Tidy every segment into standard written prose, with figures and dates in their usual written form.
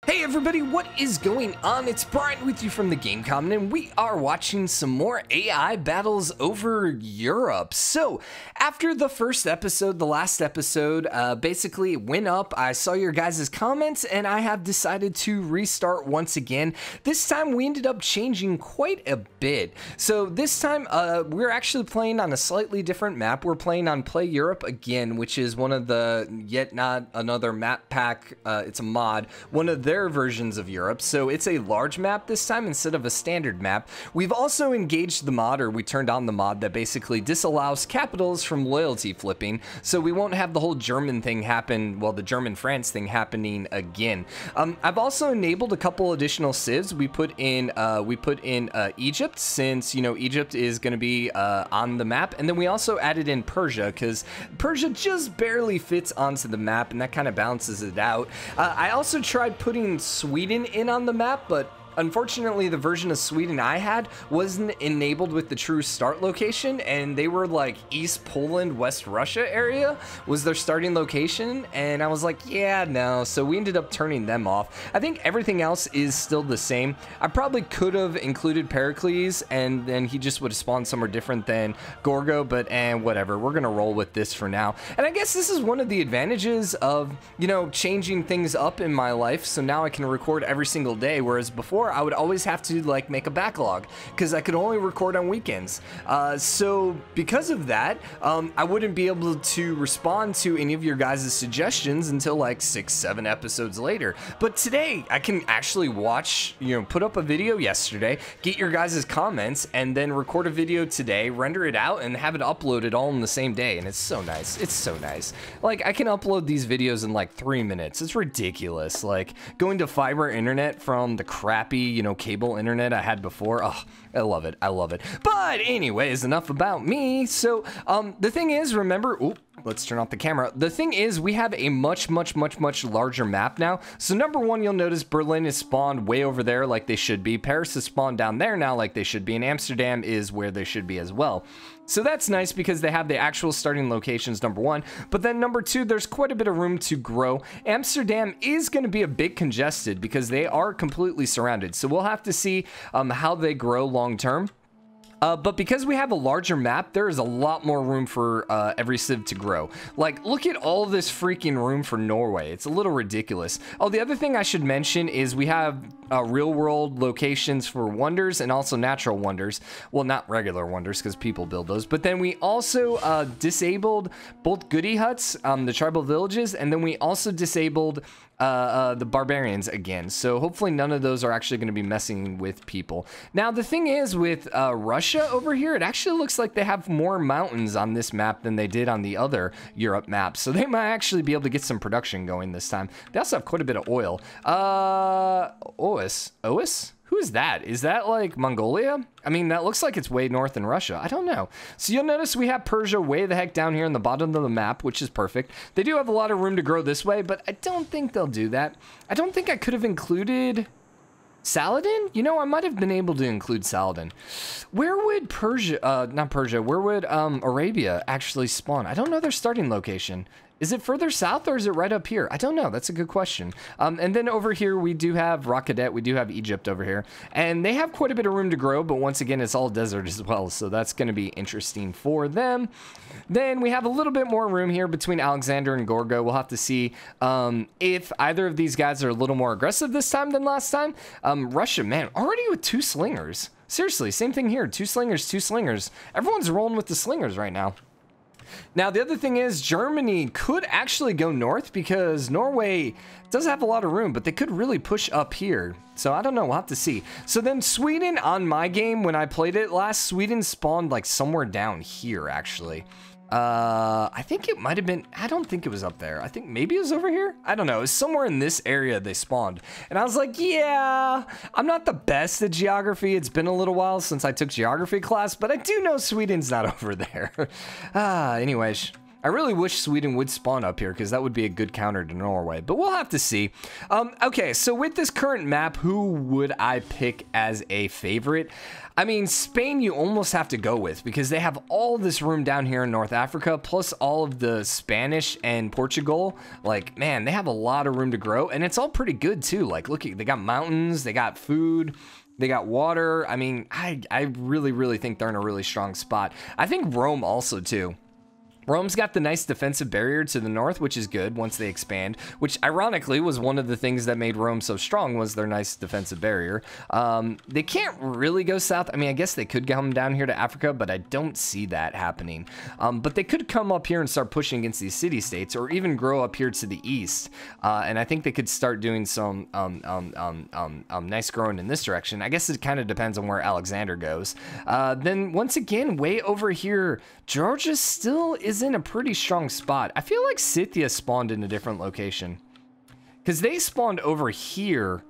Hey everybody, what is going on? It's Brian with you from TheGameCommon, and we are watching some more AI battles over Europe. So, after the first episode, the last episode, basically went up, I saw your guys' comments, and I have decided to restart once again. This time, we ended up changing quite a bit. So, this time, we're actually playing on a slightly different map. We're playing on Play Europe again, which is one of the, yet not another map pack, it's a mod, one of their versions of Europe, so it's a large map this time instead of a standard map. We've also engaged the mod, or we turned on the mod that basically disallows capitals from loyalty flipping, so we won't have the whole German thing happen, well, the German-France thing happening again. I've also enabled a couple additional civs. We put in Egypt, since, you know, Egypt is going to be on the map, and then we also added in Persia, because Persia just barely fits onto the map, and that kind of balances it out. I also tried putting Sweden in on the map, but unfortunately, the version of Sweden I had wasn't enabled with the true start location, and they were like East Poland, West Russia area was their starting location, and I was like, yeah, no, so we ended up turning them off. I think everything else is still the same. I probably could have included Pericles, and then he just would have spawned somewhere different than Gorgo, but whatever, we're gonna roll with this for now. And I guess this is one of the advantages of, you know, changing things up in my life, so now I can record every single day, whereas before I would always have to like make a backlog because I could only record on weekends. So because of that, I wouldn't be able to respond to any of your guys' suggestions until like 6-7 episodes later. But today I can actually watch, you know, put up a video yesterday, get your guys' comments, and then record a video today, render it out, and have it uploaded all in the same day. And it's so nice. It's so nice. Like, I can upload these videos in like 3 minutes. It's ridiculous. Like, going to fiber internet from the crappy, you know, cable internet I had before. Oh, I love it. I love it. But anyways, enough about me. So, the thing is, remember, oop, let's turn off the camera. The thing is, we have a much larger map now. So number one, you'll notice Berlin is spawned way over there like they should be. Paris is spawned down there now like they should be. And Amsterdam is where they should be as well. So that's nice because they have the actual starting locations, number one. But then number two, there's quite a bit of room to grow. Amsterdam is going to be a bit congested because they are completely surrounded. So we'll have to see how they grow long term. But because we have a larger map, there is a lot more room for every civ to grow. Like, look at all this freaking room for Norway. It's a little ridiculous. Oh, the other thing I should mention is we have real world locations for wonders and also natural wonders. Well, not regular wonders because people build those. But then we also disabled both goody huts, the tribal villages, and then we also disabled the barbarians again. So hopefully none of those are actually going to be messing with people. Now, the thing is with Russia over here, it actually looks like they have more mountains on this map than they did on the other Europe maps. So they might actually be able to get some production going this time. They also have quite a bit of oil. Ois? Who is that? Is that like Mongolia? I mean, that looks like it's way north in Russia. I don't know. So you'll notice we have Persia way the heck down here in the bottom of the map, which is perfect. They do have a lot of room to grow this way, but I don't think they'll do that. I don't think I could have included Saladin? You know, I might have been able to include Saladin. Where would Persia, not Persia, where would Arabia actually spawn? I don't know their starting location. Is it further south or is it right up here? I don't know. That's a good question. And then over here, we do have Rakadet. We do have Egypt over here. And they have quite a bit of room to grow, but once again, it's all desert as well. So that's going to be interesting for them. Then we have a little bit more room here between Alexander and Gorgo. We'll have to see if either of these guys are a little more aggressive this time than last time. Russia, man, already with 2 slingers. Seriously, same thing here. 2 slingers, 2 slingers. Everyone's rolling with the slingers right now. Now, the other thing is Germany could actually go north because Norway does have a lot of room, but they could really push up here. So I don't know. We'll have to see. So then Sweden, on my game, when I played it last, Sweden spawned like somewhere down here, actually. I think it might have been, I don't think it was up there. I think maybe it was over here. I don't know. It was somewhere in this area they spawned. And I was like, yeah, I'm not the best at geography. It's been a little while since I took geography class, but I do know Sweden's not over there. Anyways, I really wish Sweden would spawn up here because that would be a good counter to Norway, but we'll have to see. Okay, so with this current map, who would I pick as a favorite? I mean, Spain you almost have to go with because they have all this room down here in North Africa, plus all of the Spanish and Portugal. Like, man, they have a lot of room to grow, and it's all pretty good too. Like, look, they got mountains, they got food, they got water. I mean, I really think they're in a really strong spot. I think Rome also too. Rome's got the nice defensive barrier to the north, which is good once they expand, which ironically was one of the things that made Rome so strong was their nice defensive barrier. They can't really go south. I mean, I guess they could come down here to Africa, but I don't see that happening. But they could come up here and start pushing against these city-states or even grow up here to the east. And I think they could start doing some nice growing in this direction. I guess it kind of depends on where Alexander goes. Then once again, way over here, Georgia still is in a pretty strong spot. I feel like Scythia spawned in a different location because they spawned over here,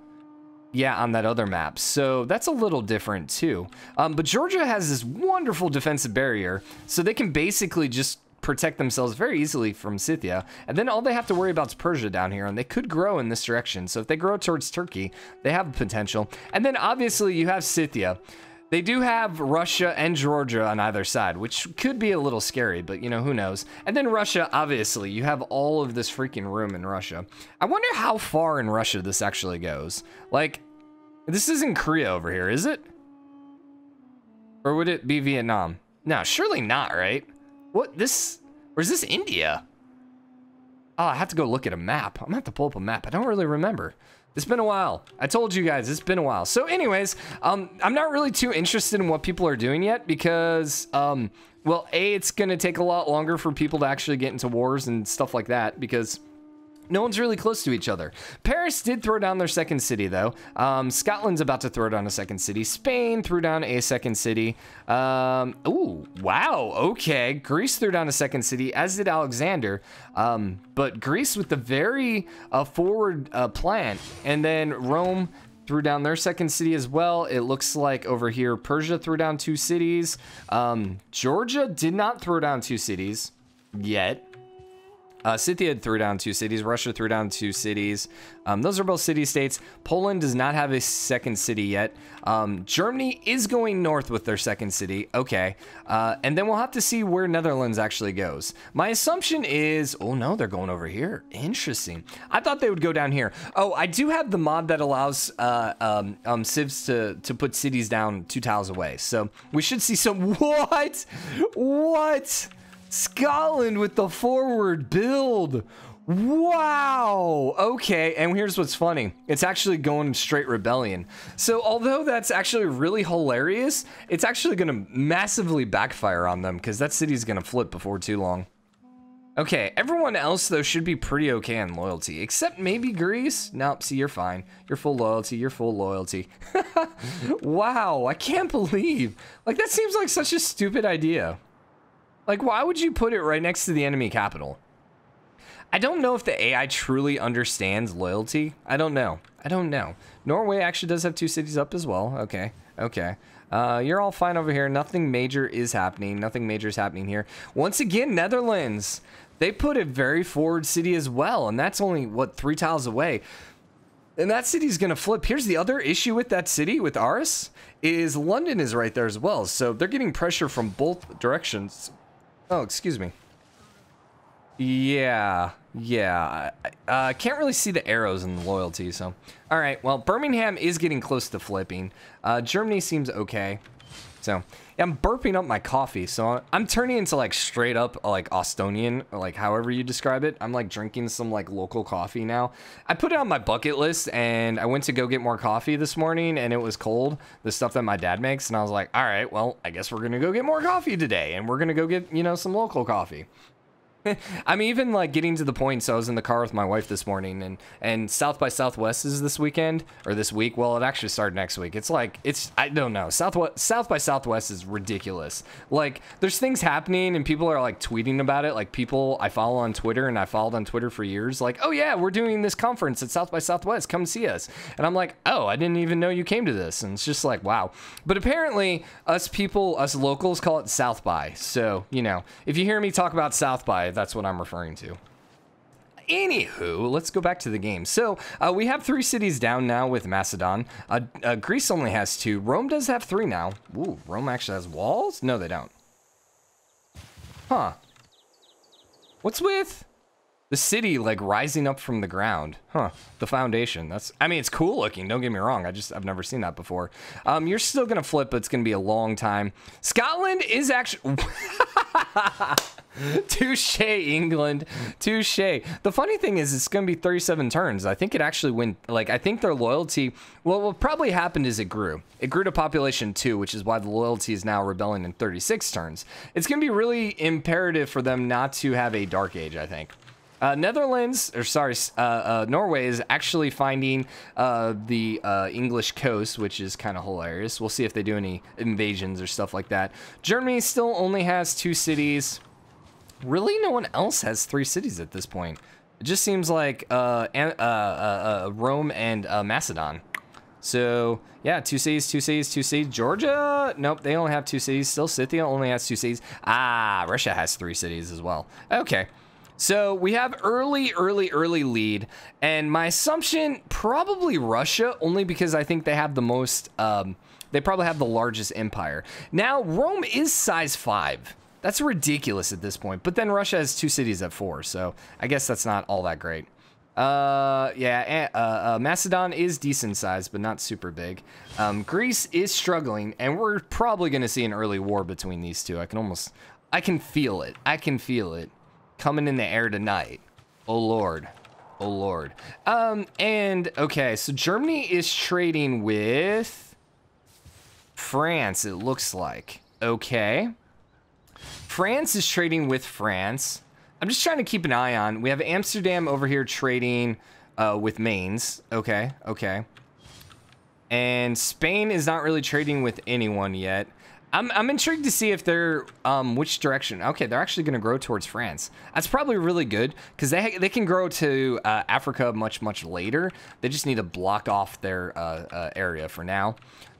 yeah, on that other map, so that's a little different too. But Georgia has this wonderful defensive barrier, so they can basically just protect themselves very easily from Scythia, and then all they have to worry about is Persia down here, and they could grow in this direction. So if they grow towards Turkey, they have potential. And then obviously you have Scythia. They do have Russia and Georgia on either side, which could be a little scary, but you know, who knows. And then Russia, obviously, you have all of this freaking room in Russia. I wonder how far in Russia this actually goes. Like, this isn't Korea over here, is it? Or would it be Vietnam? No, surely not, right? What, this, or is this India? Oh, I have to go look at a map. I'm gonna have to pull up a map. I don't really remember. It's been a while. I told you guys, it's been a while. So anyways, I'm not really too interested in what people are doing yet because, well, A, it's going to take a lot longer for people to actually get into wars and stuff like that because no one's really close to each other. Paris did throw down their second city, though. Scotland's about to throw down a second city. Spain threw down a second city. Ooh, wow, okay. Greece threw down a second city, as did Alexander. But Greece with the very forward plan. And then Rome threw down their second city as well. It looks like over here, Persia threw down 2 cities. Georgia did not throw down 2 cities yet. Scythia threw down 2 cities. Russia threw down 2 cities. Those are both city-states. Poland does not have a second city yet. Germany is going north with their second city. Okay. And then we'll have to see where Netherlands actually goes. My assumption is... Oh, no, they're going over here. Interesting. I thought they would go down here. Oh, I do have the mod that allows civs to put cities down 2 tiles away. So we should see some... What? What? Scotland with the forward build. Wow. Okay, and here's what's funny. It's actually going straight rebellion. So although that's actually really hilarious, it's actually going to massively backfire on them because that city's going to flip before too long. Okay, everyone else, though, should be pretty okay on loyalty, except maybe Greece. Nope, see, you're fine. You're full loyalty. You're full loyalty. Wow, I can't believe. Like, that seems like such a stupid idea. Like, why would you put it right next to the enemy capital? I don't know if the AI truly understands loyalty. I don't know. I don't know. Norway actually does have 2 cities up as well. Okay. Okay. You're all fine over here. Nothing major is happening. Nothing major is happening here. Once again, Netherlands. They put a very forward city as well. And that's only, what, 3 tiles away. And that city's going to flip. Here's the other issue with that city, with Aarhus, is London is right there as well. So they're getting pressure from both directions. Oh, excuse me. Yeah, I can't really see the arrows in the loyalty, so. All right, well, Birmingham is getting close to flipping. Germany seems okay. So, yeah, I'm burping up my coffee, so I'm turning into, like, straight up, like, Estonian, or, like, however you describe it. I'm, like, drinking some, like, local coffee now. I put it on my bucket list, and I went to go get more coffee this morning, and it was cold, the stuff that my dad makes, and I was like, all right, well, I guess we're gonna go get more coffee today, and we're gonna go get, you know, some local coffee. I'm even like getting to the point, so I was in the car with my wife this morning, and South by Southwest is this weekend, or this week. Well, it actually started next week. It's like, I don't know. South by Southwest is ridiculous. Like, there's things happening and people are like tweeting about it. Like, people I follow on Twitter, and I followed on Twitter for years, like, oh yeah, we're doing this conference at South by Southwest, come see us. And I'm like, oh, I didn't even know you came to this. And it's just like, wow. But apparently us locals call it South by. So, you know, if you hear me talk about South by, that's what I'm referring to. Anywho, let's go back to the game. So we have 3 cities down now with Macedon. Greece only has 2. Rome does have 3 now. Ooh, Rome actually has walls? No, they don't. Huh. What's with the city like rising up from the ground? Huh. The foundation. I mean, it's cool looking. Don't get me wrong. I've never seen that before. You're still gonna flip, but it's gonna be a long time. Scotland is actually. Touche, England. Touche. The funny thing is, it's going to be 37 turns. I think it actually went, like, I think their loyalty, well, what probably happened is it grew. It grew to population 2, which is why the loyalty is now rebelling in 36 turns. It's going to be really imperative for them not to have a dark age, I think. Norway is actually finding the English coast, which is kind of hilarious. We'll see if they do any invasions or stuff like that. Germany still only has 2 cities. Really, no one else has 3 cities at this point. It just seems like Rome and Macedon. So, yeah, 2 cities, 2 cities, 2 cities. Georgia? Nope, they only have 2 cities. Still, Scythia only has 2 cities. Ah, Russia has 3 cities as well. Okay. So we have early lead, and my assumption, probably Russia, only because I think they have the most, they probably have the largest empire. Now, Rome is size 5. That's ridiculous at this point, but then Russia has 2 cities at 4, so I guess that's not all that great. Macedon is decent size, but not super big. Greece is struggling, and we're probably going to see an early war between these two. I can feel it. I can feel it. Coming in the air tonight. Oh Lord. Oh Lord. And okay, so Germany is trading with France, it looks like. Okay. France is trading with France. I'm just trying to keep an eye on. We have Amsterdam over here trading with Mainz. Okay, okay. And Spain is not really trading with anyone yet. I'm intrigued to see if they're, which direction. Okay, they're actually going to grow towards France. That's probably really good, because they can grow to Africa much later. They just need to block off their area for now.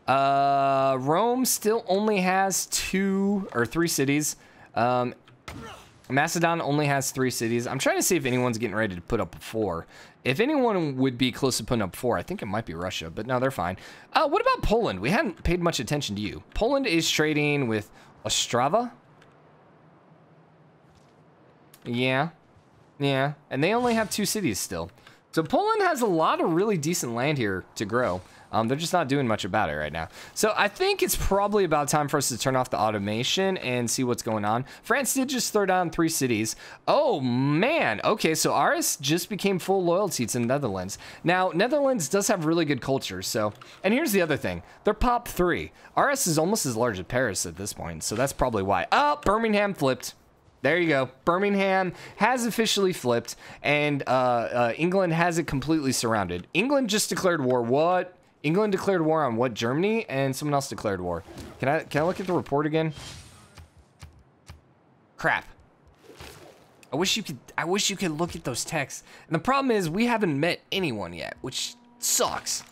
Rome still only has 2 or 3 cities. Macedon only has 3 cities. I'm trying to see if anyone's getting ready to put up 4. If anyone would be close to putting up 4, I think it might be Russia, but no, they're fine. What about Poland? We hadn't paid much attention to you. Poland is trading with Ostrava. Yeah. Yeah. And they only have 2 cities still. So Poland has a lot of really decent land here to grow. They're just not doing much about it right now. So I think it's probably about time for us to turn off the automation and see what's going on. France did just throw down 3 cities. Oh, man. Okay, so Aris just became full loyalty to Netherlands. Now, Netherlands does have really good culture, so... And here's the other thing. They're pop 3. Aris is almost as large as Paris at this point, so that's probably why. Oh, Birmingham flipped. There you go. Birmingham has officially flipped, and England has it completely surrounded. England just declared war. What? England declared war on what? Germany, and someone else declared war. Can I look at the report again? Crap. I wish you could look at those texts. And the problem is we haven't met anyone yet, which sucks.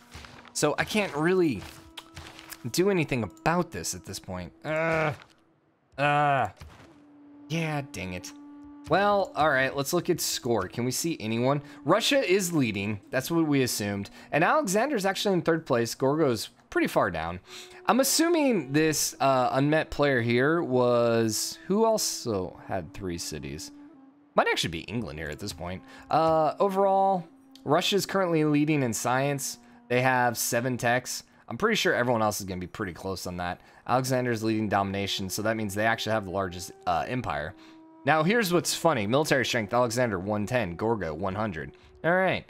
So I can't really do anything about this at this point. Yeah, dang it. Well, all right, let's look at score. Can we see anyone? Russia is leading. That's what we assumed. And Alexander's actually in 3rd place. Gorgo's pretty far down. I'm assuming this unmet player here was... Who also had 3 cities? Might actually be England here at this point. Overall, Russia's currently leading in science. They have 7 techs. I'm pretty sure everyone else is going to be pretty close on that. Alexander's leading domination, so that means they actually have the largest empire. Now, here's what's funny. Military strength, Alexander, 110. Gorgo, 100. All right.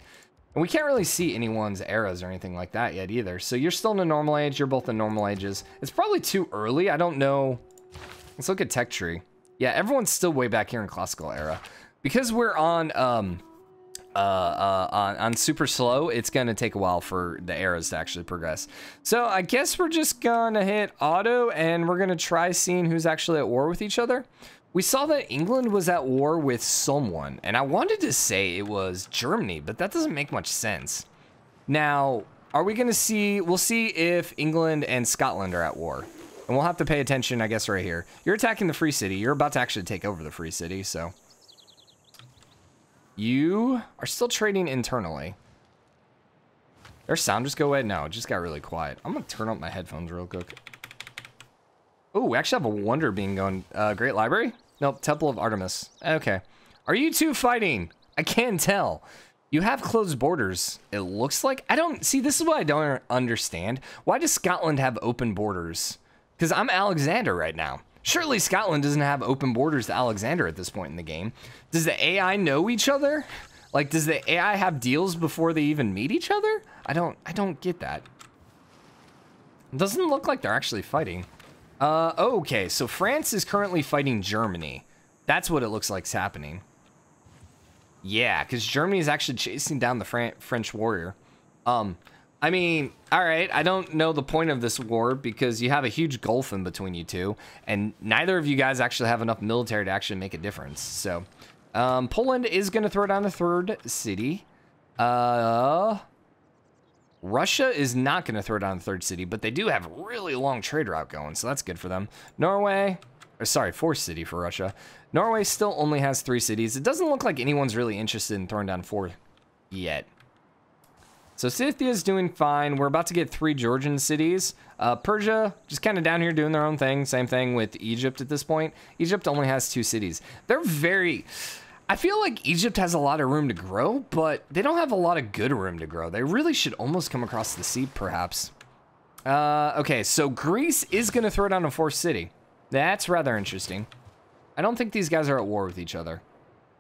And we can't really see anyone's eras or anything like that yet either. So you're still in a normal age. You're both in normal ages. It's probably too early. I don't know. Let's look at tech tree. Yeah, everyone's still way back here in classical era. Because we're on super slow, it's going to take a while for the eras to actually progress. So I guess we're just going to hit auto, and we're going to try seeing who's actually at war with each other. We saw that England was at war with someone, and I wanted to say it was Germany, but that doesn't make much sense. Now, are we going to see... We'll see if England and Scotland are at war. And we'll have to pay attention, I guess, right here. You're attacking the Free City. You're about to actually take over the Free City, so... You are still trading internally. Their sound just go away? No, it just got really quiet. I'm gonna turn up my headphones real quick. Oh, we actually have a wonder being going. Great Library? Nope, Temple of Artemis. Okay. Are you two fighting? I can't tell. You have closed borders, it looks like. I don't, see, this is what I don't understand. Why does Scotland have open borders? Because I'm Alexander right now. Surely Scotland doesn't have open borders to Alexander at this point in the game. Does the AI know each other? Like, does the AI have deals before they even meet each other? I don't get that. It doesn't look like they're actually fighting. Okay, so France is currently fighting Germany. That's what it looks like is happening. Yeah, because Germany is actually chasing down the French warrior. I mean, all right, I don't know the point of this war because you have a huge gulf in between you two, and neither of you guys actually have enough military to actually make a difference. So, Poland is going to throw down a third city. Russia is not going to throw down a third city, but they do have a really long trade route going, so that's good for them. Norway, or sorry, fourth city for Russia. Norway still only has 3 cities. It doesn't look like anyone's really interested in throwing down 4 yet. So Scythia's doing fine. We're about to get 3 Georgian cities. Persia, just kind of down here doing their own thing. Same thing with Egypt at this point. Egypt only has 2 cities. They're very... I feel like Egypt has a lot of room to grow, but they don't have a lot of good room to grow. They really should almost come across the sea, perhaps. Okay, so Greece is going to throw down a 4th city. That's rather interesting. I don't think these guys are at war with each other.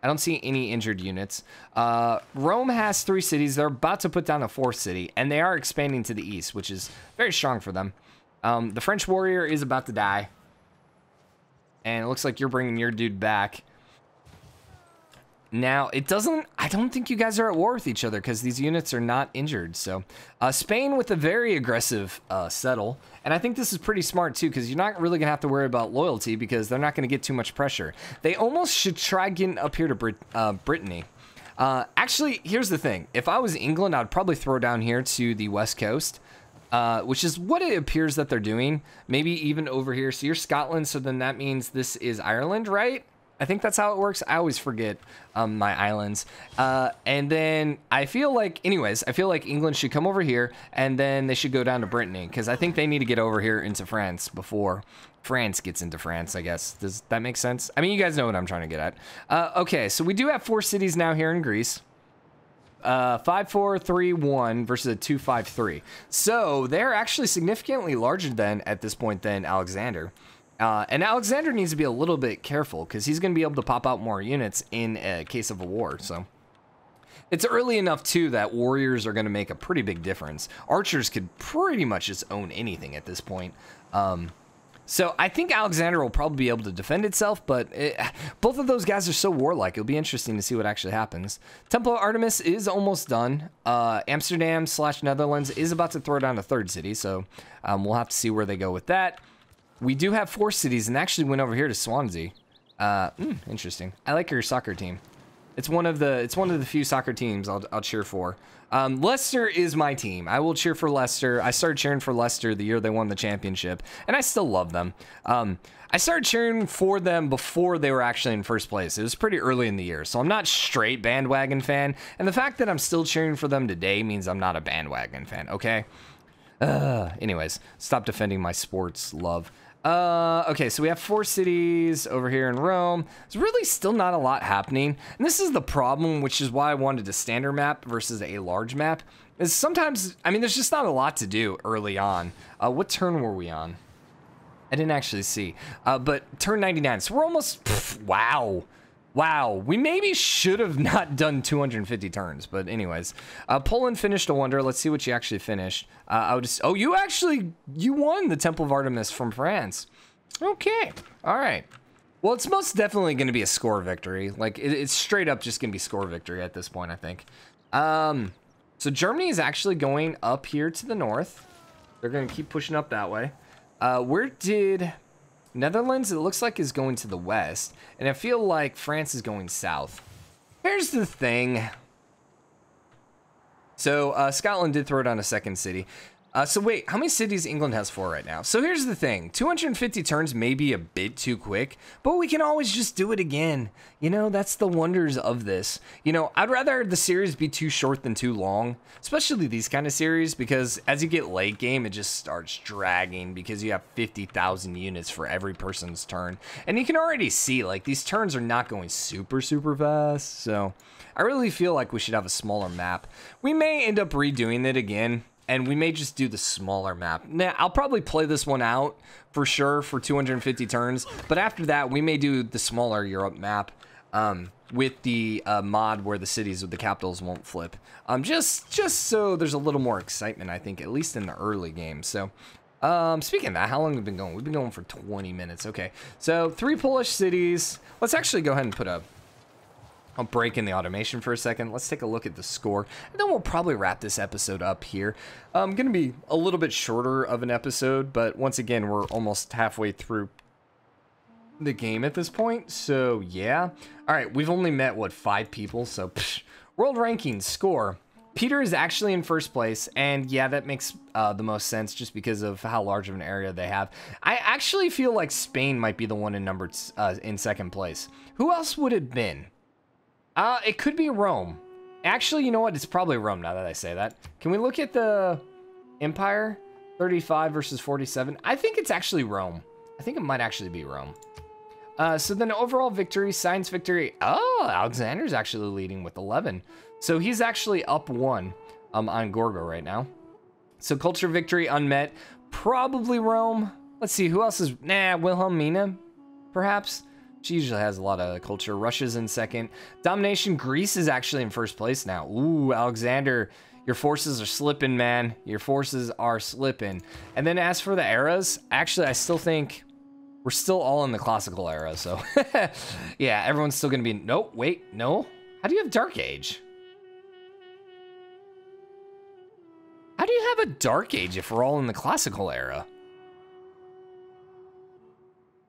I don't see any injured units. Rome has 3 cities. They're about to put down a 4th city, and they are expanding to the east, which is very strong for them. The French warrior is about to die, and it looks like you're bringing your dude back. Now, it doesn't... I don't think you guys are at war with each other because these units are not injured. So, Spain with a very aggressive settle. And I think this is pretty smart, too, because you're not really going to have to worry about loyalty because they're not going to get too much pressure. They almost should try getting up here to Brittany. Actually, here's the thing. If I was England, I'd probably throw down here to the west coast, which is what it appears that they're doing. Maybe even over here. So, you're Scotland, so then that means this is Ireland, right? I think that's how it works. I always forget my islands. And then I feel like, anyways, I feel like England should come over here and then they should go down to Brittany because I think they need to get over here into France before France gets into France, I guess. Does that make sense? I mean, you guys know what I'm trying to get at. Okay, so we do have 4 cities now here in Greece. 5-4-3-1 versus a 2-5-3. So they're actually significantly larger than, at this point, than Alexander. And Alexander needs to be a little bit careful because he's going to be able to pop out more units in a case of a war. So it's early enough, too, that warriors are going to make a pretty big difference. Archers could pretty much just own anything at this point. So I think Alexander will probably be able to defend itself, but both of those guys are so warlike. It'll be interesting to see what actually happens. Temple of Artemis is almost done. Amsterdam/Netherlands is about to throw down a 3rd city, so we'll have to see where they go with that. We do have 4 cities and actually went over here to Swansea. Interesting. I like your soccer team. It's one of the few soccer teams I'll cheer for. Leicester is my team. I will cheer for Leicester. I started cheering for Leicester the year they won the championship, and I still love them. I started cheering for them before they were actually in first place. It was pretty early in the year, so I'm not straight bandwagon fan. And the fact that I'm still cheering for them today means I'm not a bandwagon fan, okay? Anyways, stop defending my sports love. Okay, so we have 4 cities over here in Rome. There's really still not a lot happening. And this is the problem, which is why I wanted a standard map versus a large map. Is sometimes, I mean, there's just not a lot to do early on. What turn were we on? I didn't actually see. But turn 99. So we're almost, wow. Wow, we maybe should have not done 250 turns, but anyways. Poland finished a wonder. Let's see what you actually finished. Oh, you won the Temple of Artemis from France. Okay, all right. Well, it's most definitely going to be a score victory. Like, it's straight up just going to be score victory at this point, I think. So Germany is actually going up here to the north. They're going to keep pushing up that way. Where did... Netherlands, it looks like, is going to the west, and I feel like France is going south. Here's the thing. So, Scotland did throw down a 2nd city. So wait, how many cities England has 4 right now? So here's the thing, 250 turns may be a bit too quick, but we can always just do it again. You know, that's the wonders of this. You know, I'd rather the series be too short than too long, especially these kind of series, because as you get late game, it just starts dragging because you have 50,000 units for every person's turn. And you can already see, like, these turns are not going super fast, so I really feel like we should have a smaller map. We may end up redoing it again, and we may just do the smaller map. Now, I'll probably play this one out for sure for 250 turns, but after that, we may do the smaller Europe map with the mod where the cities with the capitals won't flip. Just so there's a little more excitement, I think, at least in the early game. So, speaking of that, how long have we been going? We've been going for 20 minutes. Okay, so 3 Polish cities. Let's actually go ahead and put I'll break in the automation for a second. Let's take a look at the score, and then we'll probably wrap this episode up here. Going to be a little bit shorter of an episode, but once again, we're almost halfway through the game at this point, so yeah. All right, we've only met, what, 5 people, so world rankings score. Peter is actually in first place, and yeah, that makes the most sense just because of how large of an area they have. I actually feel like Spain might be the one in second place. Who else would it have been? It could be Rome. Actually, you know what? It's probably Rome now that I say that. Can we look at the Empire? 35 versus 47. I think it's actually Rome. I think it might actually be Rome. So then overall victory, science victory. Oh, Alexander's actually leading with 11. So he's actually up 1 on Gorgo right now. So culture victory unmet. Probably Rome. Let's see, who else is... Nah, Wilhelmina, perhaps? She usually has a lot of culture. Russia's in second. Domination, Greece is actually in first place now. Ooh, Alexander, your forces are slipping, man. Your forces are slipping. And then as for the eras, actually, I still think we're still all in the classical era. So, yeah, everyone's still going to be... Nope, wait, no. How do you have Dark Age? How do you have a Dark Age if we're all in the classical era?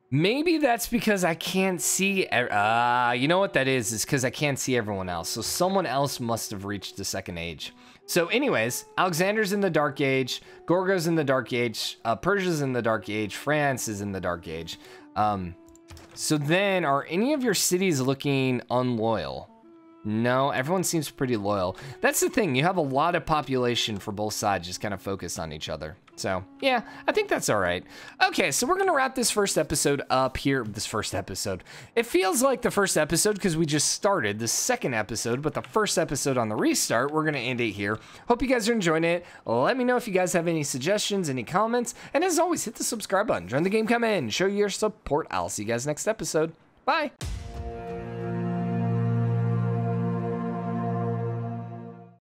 Maybe that's because I can't see, you know what that is because I can't see everyone else. So someone else must have reached the second age. So anyways, Alexander's in the Dark Age, Gorgo's in the Dark Age, Persia's in the Dark Age, France is in the Dark Age. So then are any of your cities looking unloyal? No, everyone seems pretty loyal. That's the thing, you have a lot of population for both sides just kind of focused on each other. So, yeah, I think that's all right. Okay, so we're going to wrap this first episode up here. It feels like the first episode because we just started the second episode, but the first episode on the restart, we're going to end it here. Hope you guys are enjoying it. Let me know if you guys have any suggestions, any comments, and as always, hit the subscribe button. Join the game, come in, show your support. I'll see you guys next episode. Bye.